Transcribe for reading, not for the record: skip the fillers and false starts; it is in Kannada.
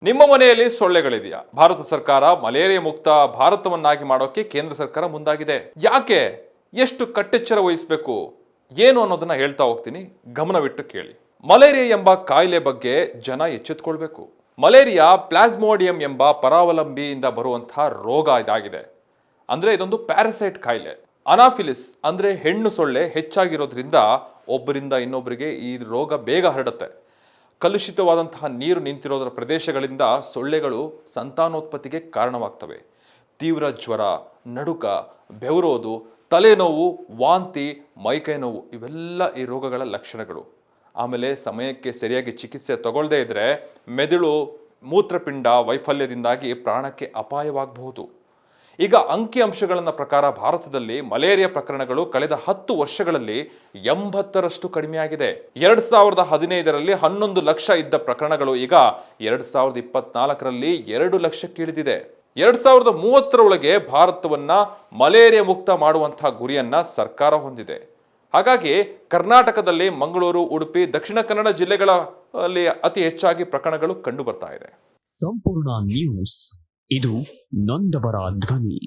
ನಿಮ್ಮ ಮನೆಯಲ್ಲಿ ಸೊಳ್ಳೆಗಳಿದೆಯಾ? ಭಾರತ ಸರ್ಕಾರ ಮಲೇರಿಯಾ ಮುಕ್ತ ಭಾರತವನ್ನಾಗಿ ಮಾಡೋಕೆ ಕೇಂದ್ರ ಸರ್ಕಾರ ಮುಂದಾಗಿದೆ. ಯಾಕೆ? ಎಷ್ಟು ಕಟ್ಟೆಚ್ಚರ ವಹಿಸಬೇಕು? ಏನು ಅನ್ನೋದನ್ನ ಹೇಳ್ತಾ ಹೋಗ್ತೀನಿ, ಗಮನವಿಟ್ಟು ಕೇಳಿ. ಮಲೇರಿಯಾ ಎಂಬ ಕಾಯಿಲೆ ಬಗ್ಗೆ ಜನ ಎಚ್ಚೆತ್ತುಕೊಳ್ಬೇಕು. ಮಲೇರಿಯಾ ಪ್ಲಾಸ್ಮೋಡಿಯಂ ಎಂಬ ಪರಾವಲಂಬಿಯಿಂದ ಬರುವಂತಹ ರೋಗ ಇದಾಗಿದೆ. ಅಂದ್ರೆ ಇದೊಂದು ಪ್ಯಾರಸೈಟ್ ಕಾಯಿಲೆ. ಅನಾಫಿಲಿಸ್ ಅಂದ್ರೆ ಹೆಣ್ಣು ಸೊಳ್ಳೆ ಹೆಚ್ಚಾಗಿರೋದ್ರಿಂದ ಒಬ್ಬರಿಂದ ಇನ್ನೊಬ್ಬರಿಗೆ ಈ ರೋಗ ಬೇಗ ಹರಡುತ್ತೆ. ಕಲುಷಿತವಾದಂತಹ ನೀರು ನಿಂತಿರೋದರ ಪ್ರದೇಶಗಳಿಂದ ಸೊಳ್ಳೆಗಳು ಸಂತಾನೋತ್ಪತ್ತಿಗೆ ಕಾರಣವಾಗ್ತವೆ. ತೀವ್ರ ಜ್ವರ, ನಡುಕ, ಬೆವರೋದು, ತಲೆನೋವು, ವಾಂತಿ, ಮೈಕೈ ನೋವು ಇವೆಲ್ಲ ಈ ರೋಗಗಳ ಲಕ್ಷಣಗಳು. ಆಮೇಲೆ ಸಮಯಕ್ಕೆ ಸರಿಯಾಗಿ ಚಿಕಿತ್ಸೆ ತಗೊಳ್ಳದೇ ಇದ್ರೆ ಮೆದುಳು ಮೂತ್ರಪಿಂಡ ವೈಫಲ್ಯದಿಂದಾಗಿ ಪ್ರಾಣಕ್ಕೆ ಅಪಾಯವಾಗಬಹುದು. ಈಗ ಅಂಕಿಅಂಶಗಳ ಪ್ರಕಾರ ಭಾರತದಲ್ಲಿ ಮಲೇರಿಯಾ ಪ್ರಕರಣಗಳು ಕಳೆದ 10 ವರ್ಷಗಳಲ್ಲಿ 80ರಷ್ಟು ಕಡಿಮೆಯಾಗಿದೆ. 2015ರಲ್ಲಿ 11 ಲಕ್ಷ ಇದ್ದ ಪ್ರಕರಣಗಳು ಈಗ 2024ರಲ್ಲಿ 2 ಲಕ್ಷಕ್ಕೆ ಇಳಿದಿದೆ. 2030ರೊಳಗೆ ಭಾರತವನ್ನ ಮಲೇರಿಯಾ ಮುಕ್ತ ಮಾಡುವಂತಹ ಗುರಿಯನ್ನ ಸರ್ಕಾರ ಹೊಂದಿದೆ. ಹಾಗಾಗಿ ಕರ್ನಾಟಕದಲ್ಲಿ ಮಂಗಳೂರು, ಉಡುಪಿ, ದಕ್ಷಿಣ ಕನ್ನಡ ಜಿಲ್ಲೆಗಳಲ್ಲಿ ಅತಿ ಹೆಚ್ಚಾಗಿ ಪ್ರಕರಣಗಳು ಕಂಡು ಬರ್ತಾ ಇದೆ. ಸಂಪೂರ್ಣ ನ್ಯೂಸ್, ಇದು ನೊಂದವರ ಧ್ವನಿ.